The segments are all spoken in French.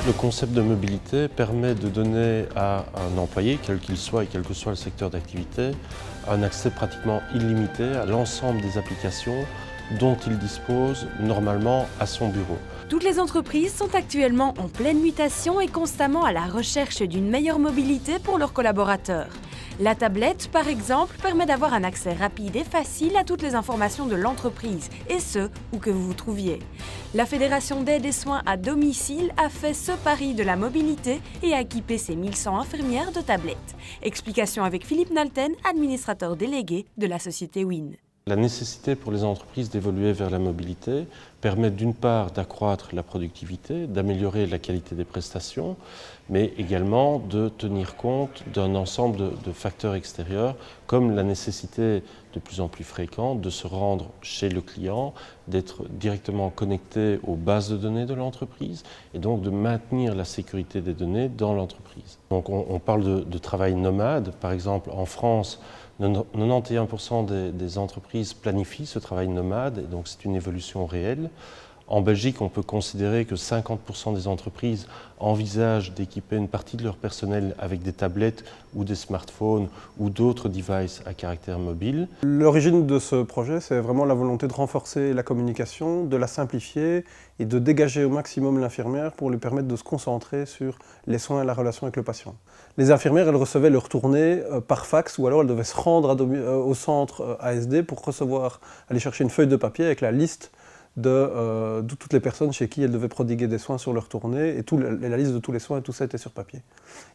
Le concept de mobilité permet de donner à un employé, quel qu'il soit et quel que soit le secteur d'activité, un accès pratiquement illimité à l'ensemble des applications dont il dispose normalement à son bureau. Toutes les entreprises sont actuellement en pleine mutation et constamment à la recherche d'une meilleure mobilité pour leurs collaborateurs. La tablette, par exemple, permet d'avoir un accès rapide et facile à toutes les informations de l'entreprise, et ce, où que vous vous trouviez. La Fédération d'aide et soins à domicile a fait ce pari de la mobilité et a équipé ses 1100 infirmières de tablettes. Explication avec Philippe Nalten, administrateur délégué de la société WIN. La nécessité pour les entreprises d'évoluer vers la mobilité permet d'une part d'accroître la productivité, d'améliorer la qualité des prestations, mais également de tenir compte d'un ensemble de facteurs extérieurs, comme la nécessité de plus en plus fréquente de se rendre chez le client, d'être directement connecté aux bases de données de l'entreprise et donc de maintenir la sécurité des données dans l'entreprise. Donc on parle de travail nomade, par exemple en France, 91% des entreprises planifient ce travail nomade, et donc c'est une évolution réelle. En Belgique, on peut considérer que 50% des entreprises envisagent d'équiper une partie de leur personnel avec des tablettes ou des smartphones ou d'autres devices à caractère mobile. L'origine de ce projet, c'est vraiment la volonté de renforcer la communication, de la simplifier et de dégager au maximum l'infirmière pour lui permettre de se concentrer sur les soins et la relation avec le patient. Les infirmières, elles recevaient leur tournée par fax ou alors elles devaient se rendre au centre ASD pour aller chercher une feuille de papier avec la liste de toutes les personnes chez qui elles devaient prodiguer des soins sur leur tournée et la liste de tous les soins, tout ça était sur papier.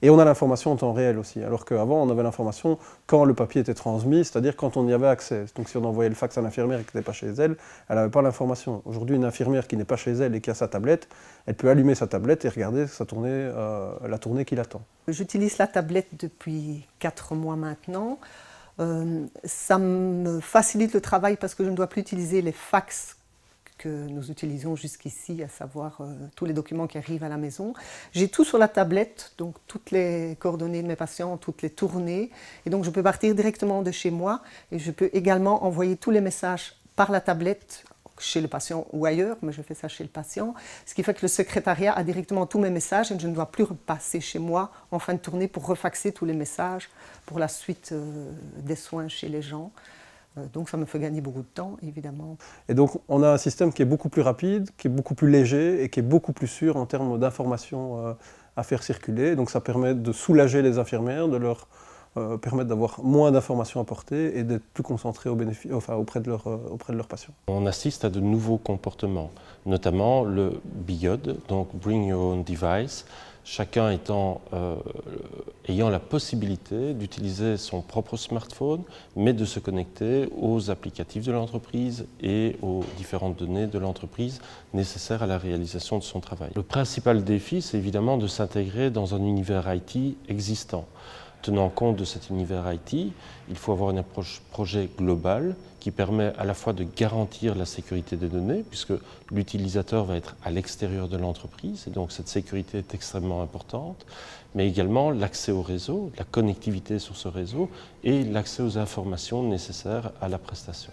Et on a l'information en temps réel aussi, alors qu'avant on avait l'information quand le papier était transmis, c'est-à-dire quand on y avait accès. Donc si on envoyait le fax à l'infirmière et qui n'était pas chez elle, elle n'avait pas l'information. Aujourd'hui, une infirmière qui n'est pas chez elle et qui a sa tablette, elle peut allumer sa tablette et regarder la tournée qui l'attend. J'utilise la tablette depuis 4 mois maintenant. Ça me facilite le travail parce que je ne dois plus utiliser les fax que nous utilisions jusqu'ici, à savoir tous les documents qui arrivent à la maison. J'ai tout sur la tablette, donc toutes les coordonnées de mes patients, toutes les tournées, et donc je peux partir directement de chez moi et je peux également envoyer tous les messages par la tablette chez le patient ou ailleurs, mais je fais ça chez le patient, ce qui fait que le secrétariat a directement tous mes messages et je ne dois plus repasser chez moi en fin de tournée pour refaxer tous les messages pour la suite des soins chez les gens. Donc ça me fait gagner beaucoup de temps, évidemment. Et donc on a un système qui est beaucoup plus rapide, qui est beaucoup plus léger et qui est beaucoup plus sûr en termes d'informations à faire circuler. Donc ça permet de soulager les infirmières, de leur permettre d'avoir moins d'informations à porter et d'être plus concentrés auprès de leurs patients. On assiste à de nouveaux comportements, notamment le BYOD, donc Bring Your Own Device, chacun ayant la possibilité d'utiliser son propre smartphone, mais de se connecter aux applicatifs de l'entreprise et aux différentes données de l'entreprise nécessaires à la réalisation de son travail. Le principal défi, c'est évidemment de s'intégrer dans un univers IT existant. Tenant compte de cet univers IT, il faut avoir une approche projet globale qui permet à la fois de garantir la sécurité des données, puisque l'utilisateur va être à l'extérieur de l'entreprise, et donc cette sécurité est extrêmement importante, mais également l'accès au réseau, la connectivité sur ce réseau et l'accès aux informations nécessaires à la prestation.